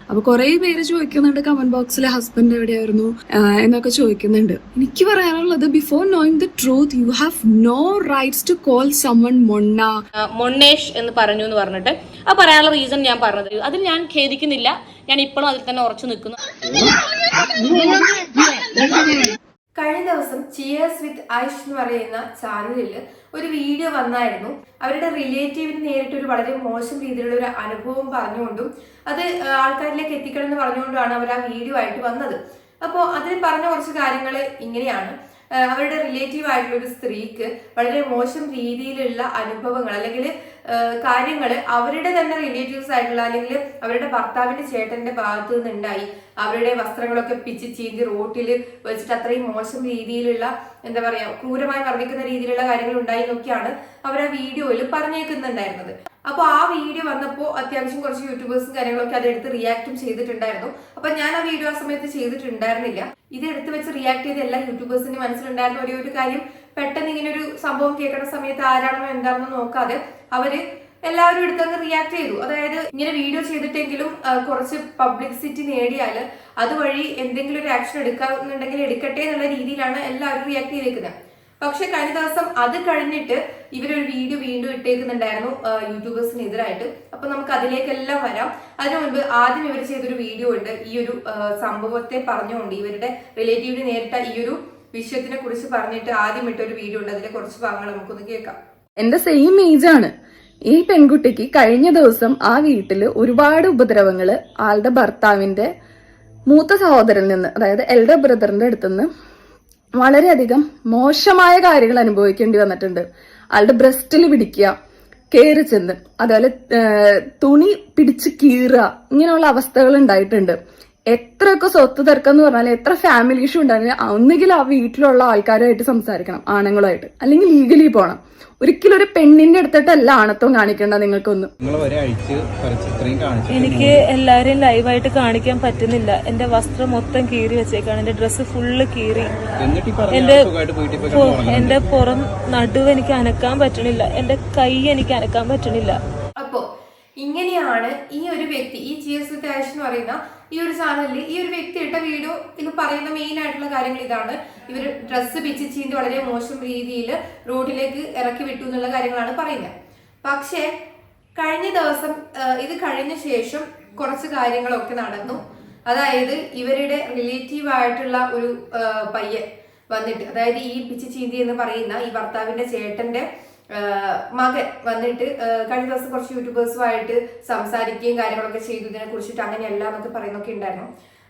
അപ്പൊ കുറെ പേര് ചോദിക്കുന്നുണ്ട് കമന്റ് ബോക്സിലെ ഹസ്ബൻഡ് എവിടെയായിരുന്നു എന്നൊക്കെ ചോദിക്കുന്നുണ്ട്. എനിക്ക് പറയാനുള്ളത്, before knowing the truth you have no rights to call summon മൊണ്ണേഷ് എന്ന് പറഞ്ഞു എന്ന് പറഞ്ഞിട്ട് ആ പറയാനുള്ള റീസൺ ഞാൻ പറഞ്ഞത്, അതിൽ ഞാൻ ഖേദിക്കുന്നില്ല. ഞാൻ ഇപ്പോഴും അതിൽ തന്നെ ഉറച്ചു നിൽക്കുന്നു. കഴിഞ്ഞ ദിവസം ചിയേഴ്സ് വിത്ത് ഐഷ് എന്ന് പറയുന്ന ചാനലിൽ ഒരു വീഡിയോ വന്നായിരുന്നു. അവരുടെ റിലേറ്റീവിന് നേരിട്ടൊരു വളരെ മോശം രീതിയിലുള്ള ഒരു അനുഭവം പറഞ്ഞുകൊണ്ടും അത് ആൾക്കാരിലേക്ക് എത്തിക്കണം എന്ന് പറഞ്ഞുകൊണ്ടാണ് അവർ ആ വീഡിയോ ആയിട്ട് വന്നത്. അപ്പോൾ അതിൽ പറഞ്ഞ കുറച്ച് കാര്യങ്ങൾ ഇങ്ങനെയാണ്. അവരുടെ റിലേറ്റീവ് ആയിട്ടുള്ള ഒരു സ്ത്രീക്ക് വളരെ മോശം രീതിയിലുള്ള അനുഭവങ്ങൾ അല്ലെങ്കിൽ കാര്യങ്ങൾ അവരുടെ തന്നെ റിലേറ്റീവ്സ് ആയിട്ടുള്ള അല്ലെങ്കിൽ അവരുടെ ഭർത്താവിന്റെ ചേട്ടന്റെ ഭാഗത്ത് നിന്നുണ്ടായി. അവരുടെ വസ്ത്രങ്ങളൊക്കെ പിച്ച് ചീന്തി റോട്ടിൽ വെച്ചിട്ട് അത്രയും മോശം രീതിയിലുള്ള എന്താ പറയാ ക്രൂരമായി വർദ്ധിക്കുന്ന രീതിയിലുള്ള കാര്യങ്ങൾ ഉണ്ടായി എന്നൊക്കെയാണ് അവർ ആ വീഡിയോയിൽ പറഞ്ഞേക്കുന്നുണ്ടായിരുന്നത്. അപ്പോൾ ആ വീഡിയോ വന്നപ്പോൾ അത്യാവശ്യം കുറച്ച് യൂട്യൂബേഴ്സും കാര്യങ്ങളൊക്കെ അതെടുത്ത് റിയാക്റ്റും ചെയ്തിട്ടുണ്ടായിരുന്നു. അപ്പൊ ഞാൻ ആ വീഡിയോ ആ സമയത്ത് ചെയ്തിട്ടുണ്ടായിരുന്നില്ല. ഇത് എടുത്ത് വെച്ച് റിയാക്ട് ചെയ്ത എല്ലാ യൂട്യൂബേഴ്സിന്റെ മനസ്സിലുണ്ടായിരുന്ന ഒരേ ഒരു കാര്യം, പെട്ടെന്ന് ഇങ്ങനെ ഒരു സംഭവം കേൾക്കുന്ന സമയത്ത് ആരാണെന്നോ എന്താണെന്നോ നോക്കാതെ അവര് എല്ലാവരും എടുത്തങ്ങ് റിയാക്ട് ചെയ്തു. അതായത് ഇങ്ങനെ വീഡിയോ ചെയ്തിട്ടെങ്കിലും കുറച്ച് പബ്ലിസിറ്റി നേടിയാൽ അതുവഴി എന്തെങ്കിലും ഒരു ആക്ഷൻ എടുക്കാന്നുണ്ടെങ്കിൽ എടുക്കട്ടെ എന്നുള്ള രീതിയിലാണ് എല്ലാവരും റിയാക്ട് ചെയ്തേക്കുന്നത്. പക്ഷെ കഴിഞ്ഞ ദിവസം അത് കഴിഞ്ഞിട്ട് ഇവരൊരു വീഡിയോ വീണ്ടും ഇട്ടേക്കുന്നുണ്ടായിരുന്നു യൂട്യൂബേഴ്സിനെതിരായിട്ട്. അപ്പൊ നമുക്ക് അതിലേക്കെല്ലാം വരാം. അതിനു മുൻപ് ആദ്യം ഇവർ ചെയ്തൊരു വീഡിയോ ഉണ്ട്. ഈ ഒരു സംഭവത്തെ പറഞ്ഞുകൊണ്ട് ഇവരുടെ റിലേറ്റീവിന് നേരിട്ട ഈ ഒരു വിഷയത്തിനെ കുറിച്ച് പറഞ്ഞിട്ട് ആദ്യം ഇട്ടൊരു വീഡിയോ ഉണ്ട്. അതിലെ കുറച്ച് ഭാഗങ്ങൾ നമുക്കൊന്ന് കേൾക്കാം. എന്റെ സെയിം ഏജ് ആണ് ഈ പെൺകുട്ടിക്ക്. കഴിഞ്ഞ ദിവസം ആ വീട്ടില് ഒരുപാട് ഉപദ്രവങ്ങള് ആളുടെ ഭർത്താവിന്റെ മൂത്ത സഹോദരനിൽ നിന്ന്, അതായത് എൽഡർ ബ്രദറിന്റെ അടുത്തുനിന്ന് വളരെയധികം മോശമായ കാര്യങ്ങൾ അനുഭവിക്കേണ്ടി വന്നിട്ടുണ്ട്. ആളുടെ ബ്രസ്റ്റിൽ പിടിക്കുക, കയറി ചെന്ന്, അതുപോലെ തുണി പിടിച്ച് കീറുക, ഇങ്ങനെയുള്ള അവസ്ഥകൾ ഉണ്ടായിട്ടുണ്ട്. എത്രയൊക്കെ സ്വത്ത് തർക്കം എന്ന് പറഞ്ഞാൽ എത്ര ഫാമിലി ഇഷ്യൂ ഉണ്ടായാലും ഒന്നുകിൽ ആ വീട്ടിലുള്ള ആൾക്കാരുമായിട്ട് സംസാരിക്കണം, ആണുങ്ങളുമായിട്ട്, അല്ലെങ്കിൽ ലീഗലി പോകണം. ഒരിക്കലും ഒരു പെണ്ണിന്റെ അടുത്തിട്ടല്ല ആണത്വം കാണിക്കേണ്ട. നിങ്ങൾക്കൊന്നും എനിക്ക് എല്ലാരെയും ലൈവായിട്ട് കാണിക്കാൻ പറ്റുന്നില്ല. എന്റെ വസ്ത്രം മൊത്തം കീറി വെച്ചേക്കാണ്, എന്റെ ഡ്രസ്സ് ഫുള്ള് കീറി, എന്റെ പുറം നടുവ് എനിക്ക് അനക്കാൻ പറ്റണില്ല, എന്റെ കൈ എനിക്ക് അനക്കാൻ പറ്റണില്ല. അപ്പോ ഇങ്ങനെയാണ് ഈ ഒരു വ്യക്തി, ഈ ചിയേഴ്സ് വിത്ത് ഐഷ് എന്ന് പറയുന്ന ഈ ഒരു ചാനലിൽ ഈ ഒരു വ്യക്തി ഇട്ട വീഡിയോ ഇത് പറയുന്ന മെയിൻ ആയിട്ടുള്ള കാര്യങ്ങൾ ഇതാണ്. ഇവർ ഡ്രസ്സ് പിച്ച് ചീന്തി വളരെ മോശം രീതിയിൽ റോഡിലേക്ക് ഇറക്കി വിട്ടു എന്നുള്ള കാര്യങ്ങളാണ് പറയുന്നത്. പക്ഷേ കഴിഞ്ഞ ദിവസം ഇത് കഴിഞ്ഞ ശേഷം കുറച്ച് കാര്യങ്ങളൊക്കെ നടന്നു. അതായത് ഇവരുടെ റിലേറ്റീവ് ആയിട്ടുള്ള ഒരു പയ്യൻ വന്നിട്ട്, അതായത് ഈ പിച്ച് ചീന്തി എന്ന് പറയുന്ന ഈ ഭർത്താവിന്റെ ചേട്ടന്റെ മകൻ വന്നിട്ട് കഴിഞ്ഞ ദിവസം കുറച്ച് യൂട്യൂബേഴ്സുമായിട്ട് സംസാരിക്കുകയും കാര്യങ്ങളൊക്കെ ചെയ്തു. ഇതിനെ കുറിച്ചിട്ട് അങ്ങനെയല്ല എന്നൊക്കെ പറയുന്നൊക്കെ ഉണ്ടായിരുന്നു.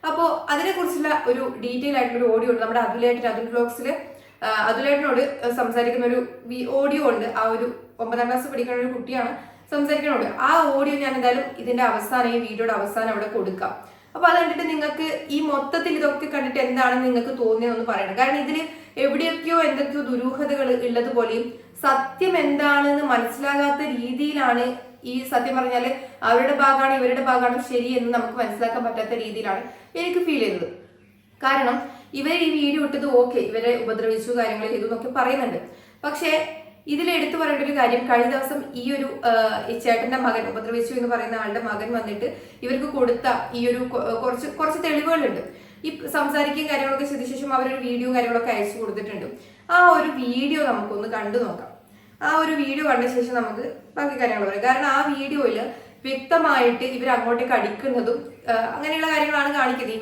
അപ്പോൾ അതിനെ കുറിച്ചുള്ള ഒരു ഡീറ്റെയിൽ ആയിട്ടുള്ള ഒരു ഓഡിയോ ഉണ്ട് നമ്മുടെ അതുൽ വ്ലോഗ്സിൽ. അതുലേട്ടനോട് സംസാരിക്കുന്ന ഒരു ഓഡിയോ ഉണ്ട്. ആ ഒരു 9ാം ക്ലാസ് പഠിക്കുന്ന ഒരു കുട്ടിയാണ് സംസാരിക്കുന്നോട്. ആ ഓഡിയോ ഞാൻ എന്തായാലും ഇതിന്റെ അവസാനം, ഈ വീഡിയോയുടെ അവസാനം അവിടെ കൊടുക്കാം. അപ്പൊ അത് കണ്ടിട്ട് നിങ്ങൾക്ക് ഈ മൊത്തത്തിൽ ഇതൊക്കെ കണ്ടിട്ട് എന്താണെന്ന് നിങ്ങൾക്ക് തോന്നിയതെന്ന് പറയണം. കാരണം ഇതിൽ എവിടെയൊക്കെയോ എന്തൊക്കെയോ ദുരൂഹതകൾ ഉള്ളതുപോലെയും സത്യം എന്താണെന്ന് മനസ്സിലാകാത്ത രീതിയിലാണ് ഈ സത്യം പറഞ്ഞാല് അവരുടെ ഭാഗമാണ് ഇവരുടെ ഭാഗമാണ് ശരി എന്ന് നമുക്ക് മനസ്സിലാക്കാൻ പറ്റാത്ത രീതിയിലാണ് എനിക്ക് ഫീൽ ചെയ്തത്. കാരണം ഇവർ ഈ വീഡിയോ ഇട്ടത് ഓക്കെ, ഇവരെ ഉപദ്രവിച്ചു കാര്യങ്ങൾ ചെയ്തു എന്നൊക്കെ പറയുന്നുണ്ട്. പക്ഷേ ഇതിൽ എടുത്തു പറയേണ്ട ഒരു കാര്യം, കഴിഞ്ഞ ദിവസം ഈ ഒരു ചേട്ടന്റെ മകൻ, ഉപദ്രവിച്ചു എന്ന് പറയുന്ന ആളുടെ മകൻ വന്നിട്ട് ഇവർക്ക് കൊടുത്ത ഈ ഒരു കുറച്ച് തെളിവുകളുണ്ട്. ഈ സംസാരിക്കുകയും കാര്യങ്ങളൊക്കെ ചെയ്ത ശേഷം അവരൊരു വീഡിയോ കാര്യങ്ങളൊക്കെ അയച്ചു കൊടുത്തിട്ടുണ്ട്. ആ ഒരു വീഡിയോ നമുക്കൊന്ന് കണ്ടു നോക്കാം. ആ ഒരു വീഡിയോ കണ്ട ശേഷം നമുക്ക് ബാക്കി കാര്യങ്ങൾ പറയാം. കാരണം ആ വീഡിയോയിൽ വ്യക്തമായിട്ട് ഇവർ അങ്ങോട്ടേക്ക് അടിക്കുന്നതും അങ്ങനെയുള്ള കാര്യങ്ങളാണ് കാണിക്കുന്നത്.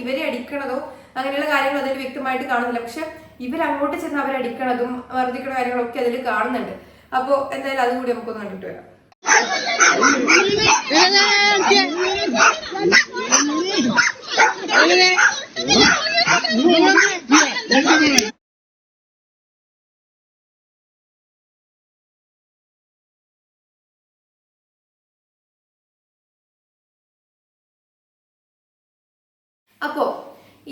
ഇവരെ അടിക്കണതോ അങ്ങനെയുള്ള കാര്യങ്ങൾ അതിൽ വ്യക്തമായിട്ട് കാണുന്നില്ല. പക്ഷെ ഇവരങ്ങോട്ട് ചെന്ന് അവരടിക്കണതും വർദ്ധിക്കുന്ന കാര്യങ്ങളൊക്കെ അതിൽ കാണുന്നുണ്ട്. അപ്പോൾ എന്തായാലും അതുകൂടി നമുക്കൊന്ന് കണ്ടിട്ട് വരാം. അപ്പോ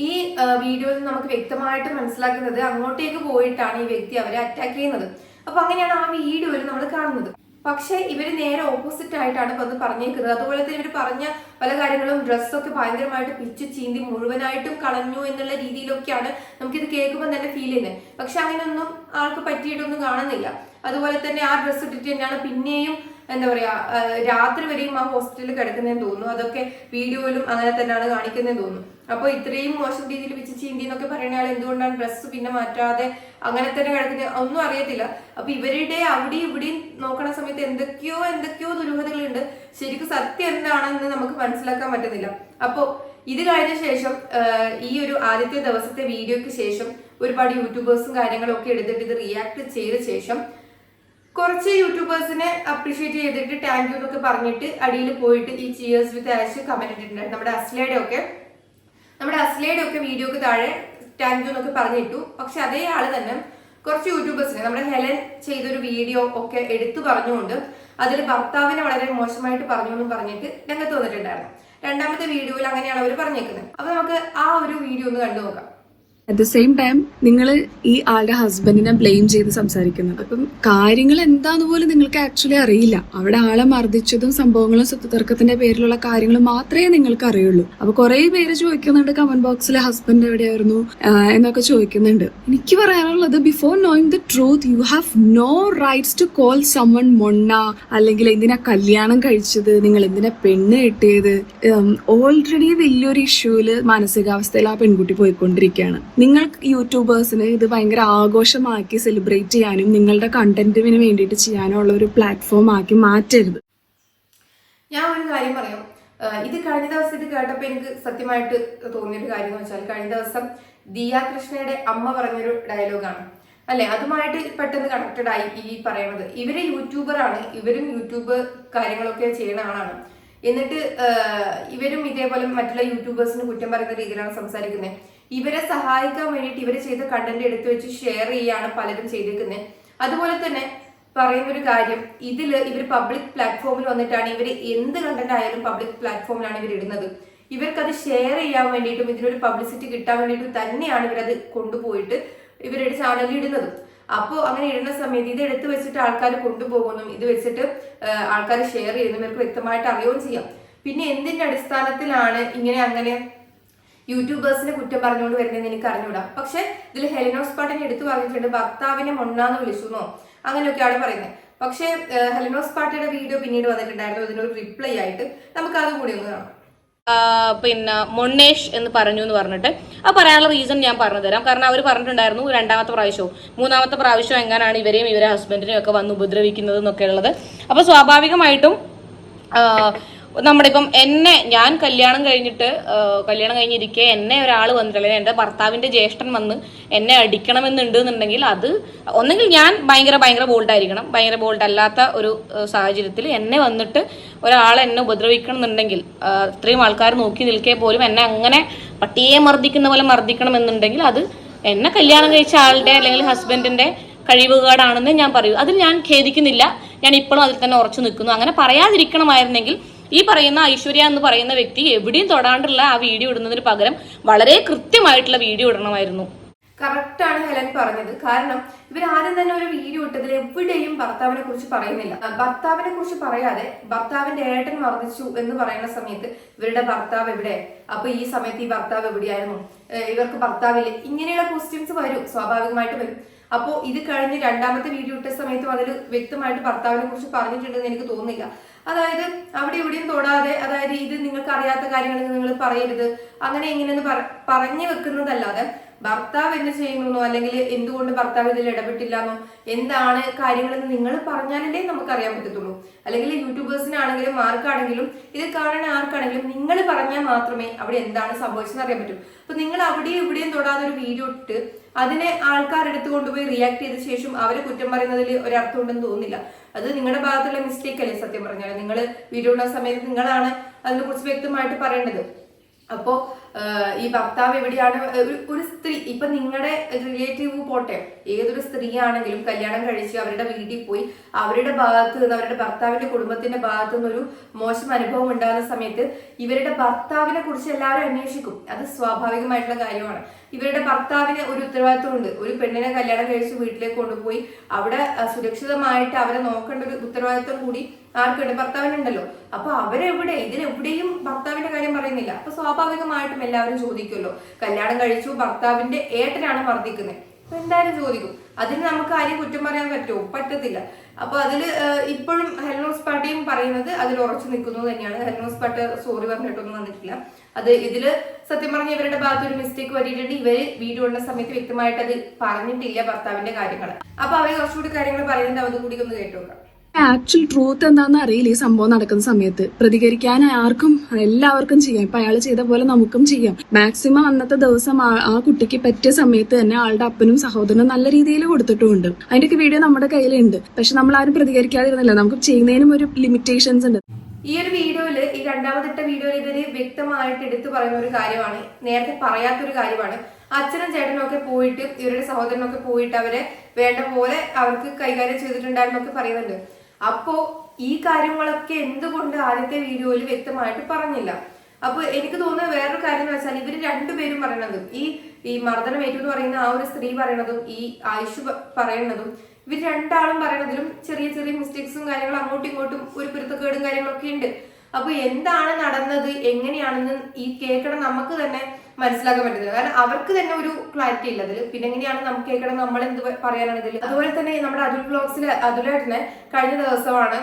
ഈ വീഡിയോയിൽ നമുക്ക് വ്യക്തമായിട്ട് മനസ്സിലാക്കുന്നത് അങ്ങോട്ടേക്ക് പോയിട്ടാണ് ഈ വ്യക്തി അവരെ അറ്റാക്ക് ചെയ്യുന്നത്. അപ്പൊ അങ്ങനെയാണ് ആ വീഡിയോയിൽ നമ്മൾ കാണുന്നത്. പക്ഷെ ഇവര് നേരെ ഓപ്പോസിറ്റ് ആയിട്ടാണ് വന്ന് പറഞ്ഞേക്കുന്നത്. അതുപോലെ തന്നെ ഇവർ പറഞ്ഞ പല കാര്യങ്ങളും ഡ്രസ്സൊക്കെ ഭയങ്കരമായിട്ട് പിച്ചു ചീന്തി മുഴുവനായിട്ടും കളഞ്ഞു എന്നുള്ള രീതിയിലൊക്കെയാണ് നമുക്കിത് കേൾക്കുമ്പോൾ തന്നെ ഫീൽ ചെയ്യുന്നത്. പക്ഷെ അങ്ങനെയൊന്നും ആൾക്ക് പറ്റിയിട്ടൊന്നും കാണുന്നില്ല. അതുപോലെ തന്നെ ആ ഡ്രസ്സ് ഇട്ടിട്ട് തന്നെയാണ് പിന്നെയും എന്താ പറയാ രാത്രി വരെയും ആ ഹോസ്പിറ്റലിൽ കിടക്കുന്നതെന്ന് തോന്നുന്നു. അതൊക്കെ വീഡിയോയിലും അങ്ങനെ തന്നെയാണ് കാണിക്കുന്നതെന്ന് തോന്നുന്നു. അപ്പോൾ ഇത്രയും മോശം രീതിയിൽ പിച്ച് ചീന്തി എന്നൊക്കെ പറയുന്ന ആൾ എന്തുകൊണ്ടാണ് ഡ്രസ്സ് പിന്നെ മാറ്റാതെ അങ്ങനെ തന്നെ കിടക്കുന്നത് ഒന്നും അറിയത്തില്ല. അപ്പൊ ഇവരുടെ അവിടെയും ഇവിടെയും നോക്കണ സമയത്ത് എന്തൊക്കെയോ ദുരൂഹതകളുണ്ട്. ശരിക്കും സത്യം എന്താണെന്ന് നമുക്ക് മനസ്സിലാക്കാൻ പറ്റുന്നില്ല. അപ്പോ ഇത് കഴിഞ്ഞ ശേഷം ഈ ഒരു ആദ്യത്തെ ദിവസത്തെ വീഡിയോയ്ക്ക് ശേഷം ഒരുപാട് യൂട്യൂബേഴ്സും കാര്യങ്ങളും ഒക്കെ എടുത്തിട്ട് ഇത് റിയാക്ട് ചെയ്ത ശേഷം കുറച്ച് യൂട്യൂബേഴ്സിനെ അപ്രീഷിയേറ്റ് ചെയ്തിട്ട് താങ്ക് യു എന്നൊക്കെ പറഞ്ഞിട്ട് അടിയിൽ പോയിട്ട് ഈ ചിയേഴ്സ് വിത്ത് ആഷ് കമന്റ് ഇട്ടിട്ടുണ്ടായിരുന്നു. നമ്മുടെ അസ്ലയുടെ ഒക്കെ വീഡിയോക്ക് താഴെ താങ്ക് യു എന്നൊക്കെ പറഞ്ഞിട്ടു. പക്ഷെ അതേ ആള് തന്നെ കുറച്ച് യൂട്യൂബേഴ്സിനെ നമ്മുടെ ഹെലൻ ചെയ്തൊരു വീഡിയോ ഒക്കെ എടുത്തു പറഞ്ഞുകൊണ്ട് അതിൽ ഭർത്താവിനെ വളരെ മോശമായിട്ട് പറഞ്ഞു എന്നും പറഞ്ഞിട്ട് രംഗത്ത് വന്നിട്ടുണ്ടായിരുന്നു. രണ്ടാമത്തെ വീഡിയോയിൽ അങ്ങനെയാണ് അവർ പറഞ്ഞേക്കുന്നത്. അപ്പൊ നമുക്ക് ആ ഒരു വീഡിയോ ഒന്ന് കണ്ടു നോക്കാം. അറ്റ് ദ സെയിം ടൈം നിങ്ങൾ ഈ ആളുടെ ഹസ്ബൻഡിനെ ബ്ലെയിം ചെയ്ത് സംസാരിക്കുന്നുണ്ട്. അപ്പം കാര്യങ്ങൾ എന്താന്ന് പോലും നിങ്ങൾക്ക് ആക്ച്വലി അറിയില്ല. അവിടെ ആളെ മർദ്ദിച്ചതും സംഭവങ്ങളും സ്വത്ത് തർക്കത്തിന്റെ പേരിലുള്ള കാര്യങ്ങളും മാത്രമേ നിങ്ങൾക്ക് അറിയുള്ളൂ. അപ്പൊ കുറെ പേര് ചോദിക്കുന്നുണ്ട് കമന്റ് ബോക്സിൽ ഹസ്ബൻഡ് എവിടെയായിരുന്നു എന്നൊക്കെ ചോദിക്കുന്നുണ്ട്. എനിക്ക് പറയാനുള്ളത് before knowing the truth you have no rights to call summon മൊണ്ണ, അല്ലെങ്കിൽ എന്തിനാ കല്യാണം കഴിച്ചത്, നിങ്ങൾ എന്തിനാ പെണ്ണ് കെട്ടിയത്. ഓൾറെഡി വലിയൊരു ഇഷ്യൂല് മാനസികാവസ്ഥയിൽ ആ പെൺകുട്ടി പോയിക്കൊണ്ടിരിക്കുകയാണ്. നിങ്ങൾ യൂട്യൂബേഴ്സിന് ഇത് ഭയങ്കര ആഘോഷമാക്കി സെലിബ്രേറ്റ് ചെയ്യാനും നിങ്ങളുടെ കണ്ടന്റിന് വേണ്ടിയിട്ട് ചെയ്യാനും ഉള്ള ഒരു പ്ലാറ്റ്ഫോം ആക്കി മാറ്റരുത്. ഞാൻ ഒരു കാര്യം പറയാം. ഇത് കഴിഞ്ഞ ദിവസം ഇത് കേട്ടപ്പോൾ എനിക്ക് സത്യമായിട്ട് തോന്നിയൊരു കാര്യം എന്ന് വെച്ചാൽ, കഴിഞ്ഞ ദിവസം ദിയ കൃഷ്ണയുടെ അമ്മ പറഞ്ഞൊരു ഡയലോഗാണ് അല്ലെ, അതുമായിട്ട് പെട്ടെന്ന് കണക്റ്റഡ് ആയി ഈ പറയുന്നത്. ഇവര് യൂട്യൂബറാണ്, ഇവരും യൂട്യൂബ് കാര്യങ്ങളൊക്കെ ചെയ്യുന്ന ആളാണ്. എന്നിട്ട് ഇവരും ഇതേപോലെ മറ്റുള്ള യൂട്യൂബേഴ്സിന് കുറ്റം പറയുന്ന രീതിയിലാണ് സംസാരിക്കുന്നത്. ഇവരെ സഹായിക്കാൻ വേണ്ടിയിട്ട് ഇവർ ചെയ്ത കണ്ടന്റ് എടുത്തു വെച്ച് ഷെയർ ചെയ്യാണ് പലരും ചെയ്തേക്കുന്നത്. അതുപോലെ തന്നെ പറയുന്ന ഒരു കാര്യം, ഇവർ പബ്ലിക് പ്ലാറ്റ്ഫോമിൽ വന്നിട്ടാണ് ഇവർ എന്ത് കണ്ടന്റ് ആയാലും പബ്ലിക് പ്ലാറ്റ്ഫോമിലാണ് ഇവർ ഇടുന്നത്. ഇവർക്കത് ഷെയർ ചെയ്യാൻ വേണ്ടിയിട്ടും ഇതിനൊരു പബ്ലിസിറ്റി കിട്ടാൻ വേണ്ടിയിട്ടും തന്നെയാണ് ഇവരത് കൊണ്ടുപോയിട്ട് ഇവരുടെ ചാനലിൽ ഇടുന്നത്. അപ്പോൾ അങ്ങനെ ഇടുന്ന സമയത്ത് ഇത് എടുത്തു വെച്ചിട്ട് ആൾക്കാർ കൊണ്ടുപോകുന്നു, ഇത് വെച്ചിട്ട് ആൾക്കാർ ഷെയർ ചെയ്യുന്നു, ഇവർക്ക് വ്യക്തമായിട്ട് അറിയുകയും ചെയ്യാം. പിന്നെ എന്തിന്റെ അടിസ്ഥാനത്തിലാണ് ഇങ്ങനെ അങ്ങനെ യൂട്യൂബേഴ്സിനെ കുറ്റം പറഞ്ഞുകൊണ്ട് വരുന്നതെന്ന് എനിക്ക് അറിഞ്ഞൂടാ. പക്ഷെ ഇതിൽ ഹെലനോസ് പാട്ടിനെ എടുത്തു പറഞ്ഞിട്ടുണ്ട് ഭർത്താവിനെ മൊണ്ണാന്ന് വിളിച്ചുന്നോ അങ്ങനെയൊക്കെയാണ് പറയുന്നത്. പക്ഷെ ഹെലനോസ് പാട്ടിയുടെ വീഡിയോ പിന്നീട് വന്നിട്ടുണ്ടായിരുന്നു, ഇതിനൊരു റിപ്ലൈ ആയിട്ട്. നമുക്ക് അതുകൂടി ഒന്ന് കാണാം. പിന്നെ മൊണ്ണേഷ് എന്ന് പറഞ്ഞു എന്ന് പറഞ്ഞിട്ട് ആ പറയാനുള്ള റീസൺ ഞാൻ പറഞ്ഞു തരാം. കാരണം അവർ പറഞ്ഞിട്ടുണ്ടായിരുന്നു രണ്ടാമത്തെ പ്രാവശ്യവും മൂന്നാമത്തെ പ്രാവശ്യവും എങ്ങനെയാണ് ഇവരെയും ഇവരെ ഹസ്ബൻഡിനെയും ഒക്കെ വന്ന് ഉപദ്രവിക്കുന്നത് എന്നൊക്കെ ഉള്ളത്. അപ്പൊ സ്വാഭാവികമായിട്ടും നമ്മുടെ ഇപ്പം ഞാൻ കല്യാണം കഴിഞ്ഞിരിക്കെ എന്നെ ഒരാൾ വന്നിട്ട്, അല്ലെങ്കിൽ എൻ്റെ ഭർത്താവിന്റെ ജ്യേഷ്ഠൻ വന്ന് എന്നെ അടിക്കണമെന്നുണ്ട് എന്നുണ്ടെങ്കിൽ അത് ഒന്നെങ്കിൽ ഞാൻ ഭയങ്കര ബോൾഡായിരിക്കണം. ഭയങ്കര ബോൾഡ് അല്ലാത്ത ഒരു സാഹചര്യത്തിൽ എന്നെ വന്നിട്ട് ഒരാൾ എന്നെ ഉപദ്രവിക്കണം എന്നുണ്ടെങ്കിൽ, ഇത്രയും ആൾക്കാർ നോക്കി നിൽക്കെ പോലും എന്നെ അങ്ങനെ പട്ടിയെ മർദ്ദിക്കുന്ന പോലെ മർദ്ദിക്കണം എന്നുണ്ടെങ്കിൽ അത് എന്നെ കല്യാണം കഴിച്ച ആളുടെ അല്ലെങ്കിൽ ഹസ്ബൻഡിന്റെ കഴിവുകേടാണെന്ന് ഞാൻ പറയൂ. അതിൽ ഞാൻ ഖേദിക്കുന്നില്ല. ഞാൻ ഇപ്പോഴും അതിൽ തന്നെ ഉറച്ചു നിൽക്കുന്നു. അങ്ങനെ പറയാതിരിക്കണമായിരുന്നെങ്കിൽ ഈ പറയുന്ന ഐശ്വര്യ എന്ന് പറയുന്ന വ്യക്തി എവിടെയും തൊടാണ്ടുള്ള ആ വീഡിയോ ഇടുന്നതിന് പകരം വളരെ കൃത്യമായിട്ടുള്ള വീഡിയോ ഇടണമായിരുന്നു. കറക്റ്റാണ് ഹെലൻ പറഞ്ഞത്. കാരണം ഇവർ ആദ്യം തന്നെ ഒരു വീഡിയോ ഇട്ടതിൽ എവിടെയും ഭർത്താവിനെ കുറിച്ച് പറയുന്നില്ല. ഭർത്താവിനെ കുറിച്ച് പറയാതെ ഭർത്താവിന്റെ ഏട്ടൻ മർദ്ദിച്ചു എന്ന് പറയുന്ന സമയത്ത് ഇവരുടെ ഭർത്താവ് എവിടെ, അപ്പൊ ഈ സമയത്ത് ഈ ഭർത്താവ് എവിടെയായിരുന്നു, ഇവർക്ക് ഭർത്താവില്ലേ, ഇങ്ങനെയുള്ള ക്വസ്റ്റ്യൻസ് വരും, സ്വാഭാവികമായിട്ട് വരും. അപ്പോൾ ഇത് കഴിഞ്ഞ് രണ്ടാമത്തെ വീഡിയോ ഇട്ട സമയത്തും അതിൽ വ്യക്തമായിട്ട് ഭർത്താവിനെ കുറിച്ച് പറഞ്ഞിട്ടുണ്ടെന്ന് എനിക്ക് തോന്നുന്നില്ല. അതായത് അവിടെ ഇവിടെയും തൊടാതെ, അതായത് ഇത് നിങ്ങൾക്ക് അറിയാത്ത കാര്യങ്ങൾ നിങ്ങൾ പറയരുത് അങ്ങനെ ഇങ്ങനെയെന്ന് പറഞ്ഞു വെക്കുന്നതല്ലാതെ ഭർത്താവ് എന്ത് ചെയ്യുന്നു അല്ലെങ്കിൽ എന്തുകൊണ്ട് ഭർത്താവ് ഇതിൽ ഇടപെട്ടില്ലെന്നോ എന്താണ് കാര്യങ്ങളെന്ന് നിങ്ങൾ പറഞ്ഞാലല്ലേ നമുക്കറിയാൻ പറ്റത്തുള്ളൂ. അല്ലെങ്കിൽ യൂട്യൂബേഴ്സിനാണെങ്കിലും ആർക്കാണെങ്കിലും ഇത് കാണുന്ന ആർക്കാണെങ്കിലും നിങ്ങൾ പറഞ്ഞാൽ മാത്രമേ അവിടെ എന്താണ് സംഭവിച്ചതെന്ന് അറിയാൻ പറ്റൂ. അപ്പൊ നിങ്ങൾ അവിടെയും ഇവിടെയും തൊടാതെ ഒരു വീഡിയോ ഇട്ട് അതിനെ ആൾക്കാരെടുത്ത് കൊണ്ടുപോയി റിയാക്ട് ചെയ്ത ശേഷം അവരെ കുറ്റം പറയുന്നതിൽ ഒരർത്ഥം ഉണ്ടെന്ന് തോന്നുന്നില്ല. അത് നിങ്ങളുടെ ഭാഗത്തുള്ള മിസ്റ്റേക്ക് അല്ലേ. സത്യം പറഞ്ഞാൽ നിങ്ങൾ വീഡിയോ ഇടുന്ന സമയത്ത് നിങ്ങളാണ് അതിനെ കുറിച്ച് വ്യക്തമായിട്ട് പറയേണ്ടത്. അപ്പോ ഈ ഭർത്താവ് എവിടെയാണ്, ഒരു സ്ത്രീ ഇപ്പൊ നിങ്ങളുടെ റിലേറ്റീവ് പോട്ടെ, ഏതൊരു സ്ത്രീ ആണെങ്കിലും കല്യാണം കഴിച്ച് അവരുടെ വീട്ടിൽ പോയി അവരുടെ ഭാഗത്ത് നിന്ന്, അവരുടെ ഭർത്താവിന്റെ കുടുംബത്തിന്റെ ഭാഗത്തു നിന്നൊരു മോശം അനുഭവം ഉണ്ടാകുന്ന സമയത്ത് ഇവരുടെ ഭർത്താവിനെ കുറിച്ച് എല്ലാവരും അന്വേഷിക്കും. അത് സ്വാഭാവികമായിട്ടുള്ള കാര്യമാണ്. ഇവരുടെ ഭർത്താവിന് ഒരു ഉത്തരവാദിത്വമുണ്ട്. ഒരു പെണ്ണിനെ കല്യാണം കഴിച്ച് വീട്ടിലേക്ക് കൊണ്ടുപോയി അവിടെ സുരക്ഷിതമായിട്ട് അവരെ നോക്കേണ്ട ഒരു ഉത്തരവാദിത്വം കൂടി ആർക്കുണ്ട്, ഭർത്താവിനുണ്ടല്ലോ. അപ്പൊ അവരെവിടെ, ഇതിലെവിടെയും ഭർത്താവിന്റെ കാര്യം പറയുന്നില്ല. അപ്പൊ സ്വാഭാവികമായിട്ടും എല്ലാവരും ചോദിക്കുമല്ലോ, കല്യാണം കഴിച്ചു ഭർത്താവിന്റെ ഏട്ടനാണ് മർദ്ദിക്കുന്നത്, എന്തായാലും ചോദിക്കും. അതിന് നമുക്ക് ആരെയും കുറ്റം പറയാൻ പറ്റുമോ? പറ്റത്തില്ല. അപ്പൊ അതിൽ ഇപ്പോഴും ഹെലനോസ് പാട്ടയും പറയുന്നത് അതിൽ ഉറച്ചു നിൽക്കുന്നത് തന്നെയാണ്. ഹെലനോസ് പാട്ട സോറി പറഞ്ഞിട്ടൊന്നും വന്നിട്ടില്ല. അത് ഇതില് സത്യം പറഞ്ഞ ഇവരുടെ ഭാഗത്ത് ഒരു മിസ്റ്റേക്ക് പറ്റിയിട്ടുണ്ട്. ഇവര് വീഡിയോ ഉള്ള സമയത്ത് വ്യക്തമായിട്ട് അത് പറഞ്ഞിട്ടില്ല ഭർത്താവിന്റെ കാര്യങ്ങൾ. അപ്പൊ അവര് കുറച്ചുകൂടി കാര്യങ്ങൾ പറയുന്നുണ്ട്. അത് കൂടി ഒന്ന് കേട്ടോക്കാം. ആക്ച്വൽ ട്രൂത്ത് എന്താണെന്ന് അറിയില്ല. ഈ സംഭവം നടക്കുന്ന സമയത്ത് പ്രതികരിക്കാൻ ആർക്കും എല്ലാവർക്കും ചെയ്യാം. ഇപ്പൊ അയാൾ ചെയ്ത പോലെ നമുക്കും ചെയ്യാം. മാക്സിമം അന്നത്തെ ദിവസം ആ കുട്ടിക്ക് പറ്റിയ സമയത്ത് തന്നെ ആളുടെ അപ്പനും സഹോദരനും നല്ല രീതിയിൽ കൊടുത്തിട്ടുമുണ്ട്. അതിന്റെയൊക്കെ വീഡിയോ നമ്മുടെ കയ്യിലുണ്ട്. പക്ഷെ നമ്മൾ ആരും പ്രതികരിക്കാതിരുന്നില്ല. നമുക്ക് ചെയ്യുന്നതിനും ഒരു ലിമിറ്റേഷൻസ് ഉണ്ട്. ഈ ഒരു വീഡിയോയില്, ഈ രണ്ടാമതിട്ട വീഡിയോയിൽ ഇവര് വ്യക്തമായിട്ട് എടുത്തു പറയുന്ന ഒരു കാര്യമാണ്, നേരത്തെ പറയാത്തൊരു കാര്യമാണ്. അച്ഛനും ചേട്ടനും ഒക്കെ പോയിട്ട്, ഇവരുടെ സഹോദരനൊക്കെ പോയിട്ട് അവരെ വേണ്ട പോലെ അവർക്ക് കൈകാര്യം ചെയ്തിട്ടുണ്ടായിരുന്നൊക്കെ പറയുന്നുണ്ട്. അപ്പോ ഈ കാര്യങ്ങളൊക്കെ എന്തുകൊണ്ട് ആദ്യത്തെ വീഡിയോയിൽ വ്യക്തമായിട്ട് പറഞ്ഞില്ല? അപ്പൊ എനിക്ക് തോന്നുന്നത് വേറൊരു കാര്യം എന്ന് വെച്ചാൽ ഇവര് രണ്ടുപേരും പറയണതും, ഈ മർദ്ദനമേറ്റു എന്ന് പറയുന്ന ആ ഒരു സ്ത്രീ പറയണതും ഈ ആയിഷു പറയുന്നതും, ഇവർ രണ്ടാളും പറയണതിലും ചെറിയ ചെറിയ മിസ്റ്റേക്സും കാര്യങ്ങളും അങ്ങോട്ടും ഇങ്ങോട്ടും ഒരു പൊരുത്തക്കേടും കാര്യങ്ങളൊക്കെ ഉണ്ട്. അപ്പൊ എന്താണ് നടന്നത്, എങ്ങനെയാണെന്ന് ഈ കേൾക്കണം നമുക്ക് തന്നെ മനസ്സിലാക്കാൻ പറ്റുന്നത്. കാരണം അവർക്ക് തന്നെ ഒരു ക്ലാരിറ്റി ഇല്ല അതിൽ. പിന്നെ എങ്ങനെയാണ് നമുക്ക് കേൾക്കണം, നമ്മൾ എന്ത് പറയാനാണ് ഇതിൽ. അതുപോലെ തന്നെ നമ്മുടെ അതുൽ വ്ലോഗ്സിൽ അതുലായിട്ടിനെ കഴിഞ്ഞ ദിവസമാണ്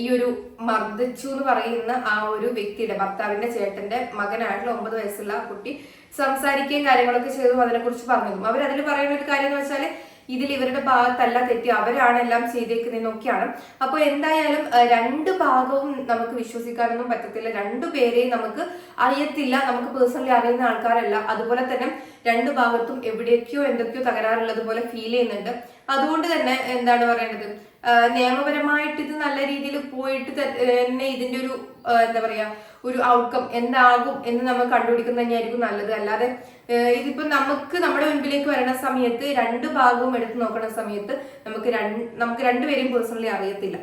ഈ ഒരു മർദ്ദിച്ചു എന്ന് പറയുന്ന ആ ഒരു വ്യക്തിയുടെ ഭർത്താവിന്റെ ചേട്ടന്റെ മകനായിട്ടുള്ള 9 വയസ്സുള്ള കുട്ടി സംസാരിക്കുകയും കാര്യങ്ങളൊക്കെ ചെയ്തു അതിനെ കുറിച്ച് പറഞ്ഞതും. അവരതിൽ പറയുന്ന ഒരു കാര്യം എന്ന് വെച്ചാൽ ഇതിൽ ഇവരുടെ ഭാഗത്തല്ല തെറ്റി, അവരാണ് എല്ലാം ചെയ്തേക്കുന്നതെന്നൊക്കെയാണ്. അപ്പോൾ എന്തായാലും രണ്ട് ഭാഗവും നമുക്ക് വിശ്വസിക്കാനൊന്നും പറ്റത്തില്ല. രണ്ടുപേരെയും നമുക്ക് അറിയത്തില്ല, നമുക്ക് പേഴ്സണലി അറിയുന്ന ആൾക്കാരല്ല. അതുപോലെ തന്നെ രണ്ടു ഭാഗത്തും എവിടെയൊക്കെയോ എന്തൊക്കെയോ തകരാറുള്ളതുപോലെ ഫീൽ ചെയ്യുന്നുണ്ട്. അതുകൊണ്ട് തന്നെ എന്താണ് പറയേണ്ടത്, നിയമപരമായിട്ട് ഇത് നല്ല രീതിയിൽ പോയിട്ട് തന്നെ ഇതിന്റെ ഒരു എന്താ പറയാ ഒരു ഔട്ട്കം എന്താകും എന്ന് നമ്മൾ കണ്ടുപിടിക്കുന്നത് തന്നെയായിരിക്കും നല്ലത്. അല്ലാതെ ഇതിപ്പോ നമുക്ക് നമ്മുടെ മുൻപിലേക്ക് വരുന്ന സമയത്ത് രണ്ട് ഭാഗവും എടുത്ത് നോക്കുന്ന സമയത്ത് നമുക്ക് രണ്ടുപേരെയും പേഴ്സണലി അറിയത്തില്ല.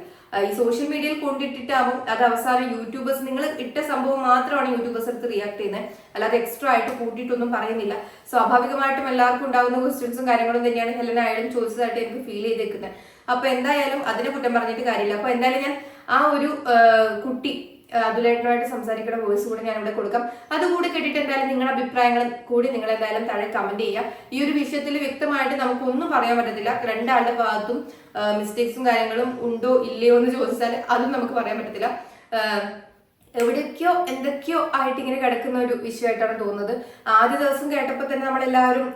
ഈ സോഷ്യൽ മീഡിയയിൽ കൊണ്ടിട്ടിട്ടാവും അത് അവസാനം യൂട്യൂബേഴ്സ്, നിങ്ങൾ ഇട്ട സംഭവം മാത്രമാണ് യൂട്യൂബേഴ്സ് എടുത്ത് റിയാക്ട് ചെയ്യുന്നത്, അല്ലാതെ എക്സ്ട്രാ ആയിട്ട് കൂട്ടിയിട്ടൊന്നും പറയുന്നില്ല. സ്വാഭാവികമായിട്ടും എല്ലാവർക്കും ഉണ്ടാകുന്ന ക്വസ്റ്റ്യൻസും കാര്യങ്ങളും തന്നെയാണ് ഹെലൻ ആയാലും ചോദിച്ചതായിട്ട് എനിക്ക് ഫീൽ ചെയ്തേക്കുന്നത്. അപ്പൊ എന്തായാലും അതിനെ കുറ്റം പറഞ്ഞിട്ട് കാര്യമില്ല. അപ്പൊ എന്തായാലും ഞാൻ ആ ഒരു കുട്ടി അതുലായിട്ടുമായിട്ട് സംസാരിക്കുന്ന വോയിസ് കൂടി ഞാൻ ഇവിടെ കൊടുക്കാം. അതുകൂടി കേട്ടിട്ട് എന്തായാലും നിങ്ങളുടെ അഭിപ്രായങ്ങൾ കൂടി നിങ്ങൾ എന്തായാലും താഴെ കമന്റ് ചെയ്യുക. ഈ ഒരു വിഷയത്തിൽ വ്യക്തമായിട്ട് നമുക്കൊന്നും പറയാൻ പറ്റത്തില്ല. രണ്ടാളുടെ ഭാഗത്തും മിസ്റ്റേക്സും കാര്യങ്ങളും ഉണ്ടോ ഇല്ലയോ എന്ന് ചോദിച്ചാൽ അതും നമുക്ക് പറയാൻ പറ്റത്തില്ല. എവിടേക്കോ എന്തൊക്കെയോ ആയിട്ട് ഇങ്ങനെ കിടക്കുന്ന ഒരു വിഷയമായിട്ടാണ് തോന്നുന്നത്. ആദ്യ ദിവസം കേട്ടപ്പോൾ തന്നെ നമ്മളെല്ലാവരും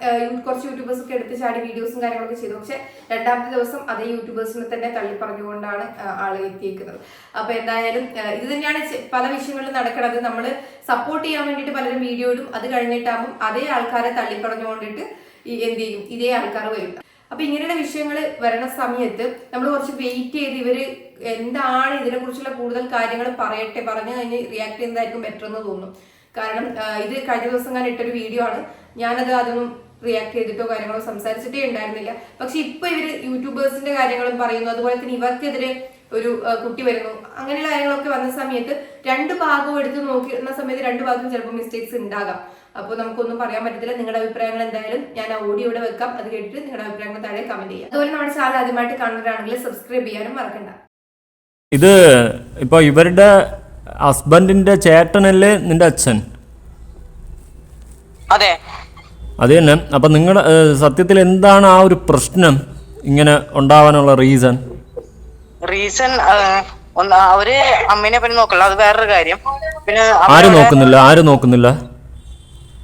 കുറച്ച് യൂട്യൂബേഴ്സ് ഒക്കെ എടുത്ത് ചാടി വീഡിയോസും കാര്യങ്ങളൊക്കെ ചെയ്തു. പക്ഷെ രണ്ടാമത്തെ ദിവസം അതേ യൂട്യൂബേഴ്സിനെ തന്നെ തള്ളി പറഞ്ഞുകൊണ്ടാണ് ആള് എത്തിയേക്കുന്നത്. അപ്പൊ എന്തായാലും ഇത് തന്നെയാണ് പല വിഷയങ്ങളിലും നടക്കുന്നത്. നമ്മൾ സപ്പോർട്ട് ചെയ്യാൻ വേണ്ടിയിട്ട് പലരും വീഡിയോ ഇടും, അത് കഴിഞ്ഞിട്ടാകുമ്പോൾ അതേ ആൾക്കാരെ തള്ളി പറഞ്ഞുകൊണ്ടിട്ട് എന്ത് ചെയ്യും, ഇതേ ആൾക്കാർ വരും. അപ്പൊ ഇങ്ങനെയുള്ള വിഷയങ്ങൾ വരണ സമയത്ത് നമ്മൾ കുറച്ച് വെയിറ്റ് ചെയ്ത് ഇവര് എന്താണ് ഇതിനെ കുറിച്ചുള്ള കൂടുതൽ കാര്യങ്ങൾ പറഞ്ഞു കഴിഞ്ഞ് റിയാക്ട് ചെയ്യുന്നതായിരിക്കും ബെറ്റർ എന്ന് തോന്നുന്നു. കാരണം ഇത് കഴിഞ്ഞ ദിവസം ഞാൻ ഇട്ടൊരു വീഡിയോ ആണ്. ഞാനത് അതൊന്നും റിയാക്ട് ചെയ്തിട്ടോ കാര്യങ്ങളോ സംസാരിച്ചിട്ടേ ഉണ്ടായിരുന്നില്ല. പക്ഷെ ഇപ്പൊ ഇവര് യൂട്യൂബേഴ്സിന്റെ കാര്യങ്ങളും പറയുന്നു, അതുപോലെ തന്നെ ഇവർക്കെതിരെ ഒരു കുട്ടി വരുന്നു, അങ്ങനെയുള്ള കാര്യങ്ങളൊക്കെ വന്ന സമയത്ത് രണ്ട് ഭാഗവും എടുത്ത് നോക്കുന്ന സമയത്ത് രണ്ട് ഭാഗത്തും ചിലപ്പോൾ മിസ്റ്റേക്സ് ഉണ്ടാകാം. അപ്പോൾ നമുക്കൊന്നും പറയാൻ പറ്റത്തില്ല. നിങ്ങളുടെ അഭിപ്രായങ്ങൾ എന്തായാലും ഞാൻ ആ ഓഡിയോ ഇവിടെ വെക്കാം, അത് കേട്ടിട്ട് നിങ്ങളുടെ അഭിപ്രായങ്ങൾ താഴെ കമന്റ് ചെയ്യാം. അതുപോലെ നമ്മുടെ ചാനൽ ആദ്യമായിട്ട് കാണുന്നവരാണെങ്കിൽ സബ്സ്ക്രൈബ് ചെയ്യാനും മറക്കണ്ട. ഇത് ഇപ്പൊ ഇവരുടെ ഹസ്ബൻഡിന്റെ ചേട്ടനല്ലേ നിന്റെ അച്ഛൻ? അതെ, അത് തന്നെ. അപ്പൊ നിങ്ങളുടെ സത്യത്തിൽ എന്താണ് ആ ഒരു പ്രശ്നം ഇങ്ങനെ ഉണ്ടാവാനുള്ള റീസൺ? അവര് അമ്മേനെ പറ്റി നോക്കല്ല, അത് വേറൊരു കാര്യം. പിന്നെ ആര് നോക്കുന്നില്ല?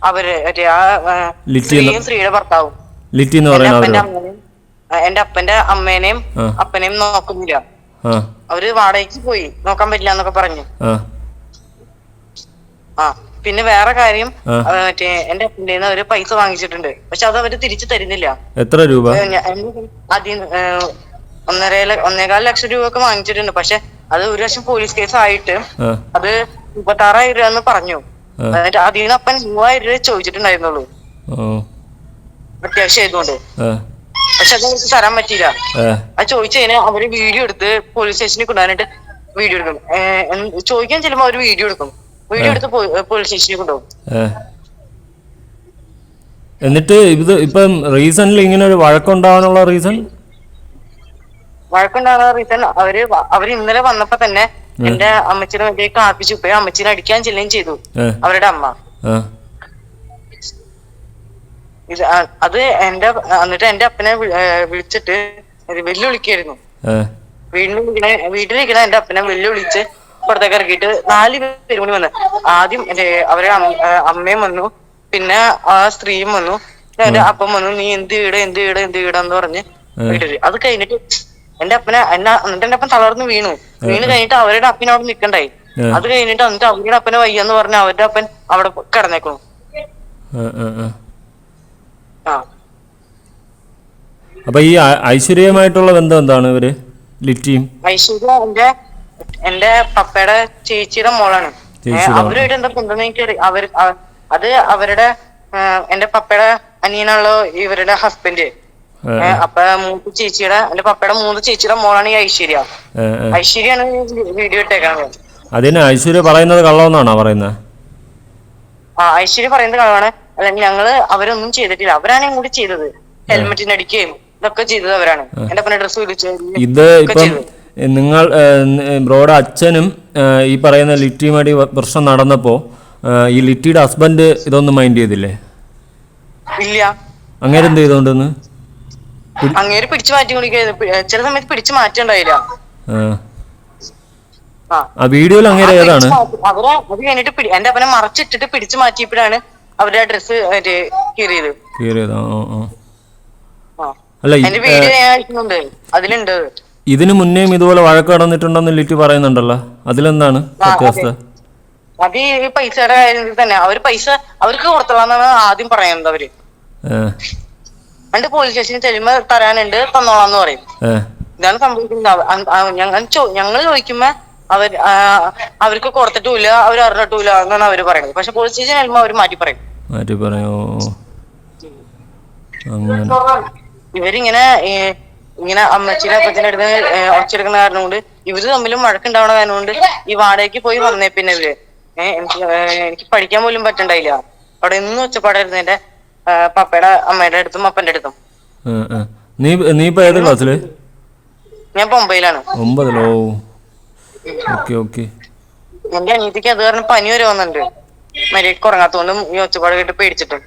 അവര് സ്ത്രീയുടെ ഭർത്താവും ലിറ്റി എന്ന് പറയുന്ന എന്റെ അപ്പന്റെ അമ്മേനെയും അപ്പനെയും നോക്കുന്നില്ല. അവര് വാടകയ്ക്ക് പോയി, നോക്കാൻ പറ്റില്ല എന്നൊക്കെ പറഞ്ഞു. പിന്നെ വേറെ കാര്യം, എന്റെ അപ്പൻ്റെ അവര് പൈസ വാങ്ങിച്ചിട്ടുണ്ട്, പക്ഷെ അത് അവര് തിരിച്ചു തരുന്നില്ല. എത്ര രൂപ? 1.25 ലക്ഷം രൂപ ഒക്കെ വാങ്ങിച്ചിട്ടുണ്ട്. പക്ഷെ അത് ഒരു വർഷം പോലീസ് കേസ് ആയിട്ട് അത് 36,000 രൂപ എന്ന് പറഞ്ഞു. എന്നിട്ട് അതിൽ നിന്ന് അപ്പൻ 3000 രൂപ ചോദിച്ചിട്ടുണ്ടായിരുന്നുള്ളൂ അത്യാവശ്യം ആയതുകൊണ്ട്. പക്ഷെ അത് അവർക്ക് തരാൻ പറ്റിയില്ല. അത് ചോദിച്ചതിന് അവര് വീഡിയോ എടുത്ത് പോലീസ് സ്റ്റേഷനിൽ കൊണ്ടുപോകാനായിട്ട് വീഡിയോ എടുക്കും. ചോദിക്കാൻ ചെല്ലുമ്പോ അവര് വീഡിയോ എടുക്കും, വീഡിയോ എടുത്ത് പോലീസ് സ്റ്റേഷനിൽ കൊണ്ടുപോകും. എന്നിട്ട് ഇത് ഇപ്പം റീസൺലി ഇങ്ങനെ ഒരു വഴക്കുണ്ടാവാനുള്ള റീസൺ അവര് ഇന്നലെ വന്നപ്പോ തന്നെ എന്റെ അമ്മച്ചിനെ വേണ്ടി കാപ്പിച്ചു പോയി, അമ്മച്ചിനെ അടിക്കാൻ ചെല്ലുകയും ചെയ്തു അവരുടെ അമ്മ. അത് എന്നിട്ട് എന്റെ അപ്പനെ വിളിച്ചിട്ട് വെല്ലുവിളിക്കായിരുന്നു. വീട്ടിലിരിക്കണ എന്റെ അപ്പനെ വെല്ലുവിളിച്ച് പുറത്തേക്ക് ഇറക്കിയിട്ട് 4 പേര് കൂടി വന്ന്. ആദ്യം അവരെ അമ്മയും വന്നു, പിന്നെ ആ സ്ത്രീയും വന്നു, എന്റെ അപ്പം വന്നു. നീ എന്ത് വീടാന്ന് പറഞ്ഞ് വീട്ടില്. അത് കഴിഞ്ഞിട്ട് എന്നിട്ട് എന്റെ അപ്പൻ തളർന്ന് വീണു കഴിഞ്ഞിട്ട് അവരുടെ അപ്പനെ അവിടെ നിക്കണ്ടായി. അത് കഴിഞ്ഞിട്ട് എന്നിട്ട് അവരുടെ അപ്പനെ വയ്യാന്ന് പറഞ്ഞ അവരുടെ അപ്പൻ അവിടെ കിടന്നേക്കണു. അപ്പൊ ഈ ഐശ്വര്യമായിട്ടുള്ള ബന്ധം എന്താണ് ഇവര് ലിറ്റിയും? ഐശ്വര്യ എന്റെ പപ്പയുടെ ചേച്ചിയുടെ മോളാണ്. അവരുമായിട്ട് എന്താ ബന്ധം എനിക്ക് അത് അവരുടെ എന്റെ പപ്പയുടെ അനിയനുള്ള ഇവരുടെ ഹസ്ബൻഡ്. അപ്പൊ എന്റെ പപ്പയുടെ 3 ചേച്ചിയുടെ മോളാണ് ഈ ഐശ്വര്യാണ് വീഡിയോ ഇട്ടേക്കാണ്. അതിന് ഐശ്വര്യ പറയുന്നത് കള്ളമെന്നാണോ പറയുന്നത്? ഐശ്വര്യ പറയുന്നത് കള്ളമാണ്. അല്ലെങ്കിൽ അവരൊന്നും ചെയ്തിട്ടില്ല, അവരാണ് കൂടി ചെയ്തത്. ഹെൽമെറ്റിന് അടിക്കുകയും ഇതൊക്കെ ചെയ്തത് അവരാണ്. എന്റെ അപ്പനെ ഡ്രസ്സ് ഇത് ഇപ്പം നിങ്ങൾ ബ്രോയുടെ അച്ഛനും ഈ പറയുന്ന ലിറ്റിയുമായിട്ട് പ്രശ്നം നടന്നപ്പോ ഈ ലിറ്റിയുടെ ഹസ്ബൻഡ് ഇതൊന്നും മൈൻഡ് ചെയ്തില്ലേ? ഇല്ല. അങ്ങനെ എന്ത് ചെയ്തോണ്ടെന്ന്? അങ്ങേര് പിടിച്ചു മാറ്റി ചില സമയത്ത് പിടിച്ചു മാറ്റണ്ടായില്ല. ആ വീഡിയോയിൽ അങ്ങനെ ഏതാണ്? അവരെ അത് കഴിഞ്ഞിട്ട് എന്റെ അപ്പനെ മറച്ചിട്ടിട്ട് പിടിച്ചു മാറ്റിയപ്പോഴാണ് അവരുടെ ഡ്രസ്സ് കീറിയത്. അല്ല, അതിലുണ്ട്. ഇതിനു മുന്നേയും ഇതുപോലെ വഴക്ക് നടന്നിട്ടുണ്ടെന്ന് ലിറ്റി പറയുന്നുണ്ടല്ലോ, അതിലെന്താണ് സത്യാവസ്ഥ? അത് ഈ പൈസയുടെ കാര്യത്തിൽ തന്നെ അവർക്ക് കൊടുത്തോളാന്നാണ് ആദ്യം പറയുന്നത് അവര്. എന്നിട്ട് പോലീസ് സ്റ്റേഷനിൽ ചെല്ലുമ്പോ തരാനുണ്ട്, തന്നോളാന്ന് പറയും. ഇതാണ് സംഭവിക്കുന്നത്. ഞങ്ങൾ ചോദിക്കുമ്പോ അവർക്ക് കൊടുത്തിട്ടില്ല, അവർ അറിഞ്ഞിട്ടില്ല എന്നാണ് അവര് പറയുന്നത്. പക്ഷെ പോലീസ് സ്റ്റേഷൻ ചെല്ലുമ്പോ അവര് മാറ്റി പറയും. ഇവരിങ്ങനെ അമ്മച്ചിയുടെ അപ്പച്ചന്റെ അടുത്ത് ഒച്ചെടുക്കുന്ന കാരണം കൊണ്ട് ഇവര് തമ്മിലും വഴക്കുണ്ടാവണ കാരണം കൊണ്ട് ഈ വാടകയ്ക്ക് പോയി വന്നേ. പിന്നെ ഇവര് എനിക്ക് പഠിക്കാൻ പോലും പറ്റണ്ടായില്ല. അവിടെ എന്നും ഒച്ചപ്പാടായിരുന്നു എന്റെ പപ്പയുടെ അമ്മയുടെ അടുത്തും അപ്പന്റെ അടുത്തും. നീ ഇപ്പൊ ഏത് ക്ലാസ്സില്? ഞാൻ 9ലാണ്. 9-ലോ? എന്റെ അനിയത്തിക്ക് അത് കാരണം പനി വരെ വന്നിട്ടുണ്ട്. മര്യാദക്ക് ഉറങ്ങാത്തോണ്ടും ഈ ഒച്ചപ്പാട് കേട്ട് പേടിച്ചിട്ടും.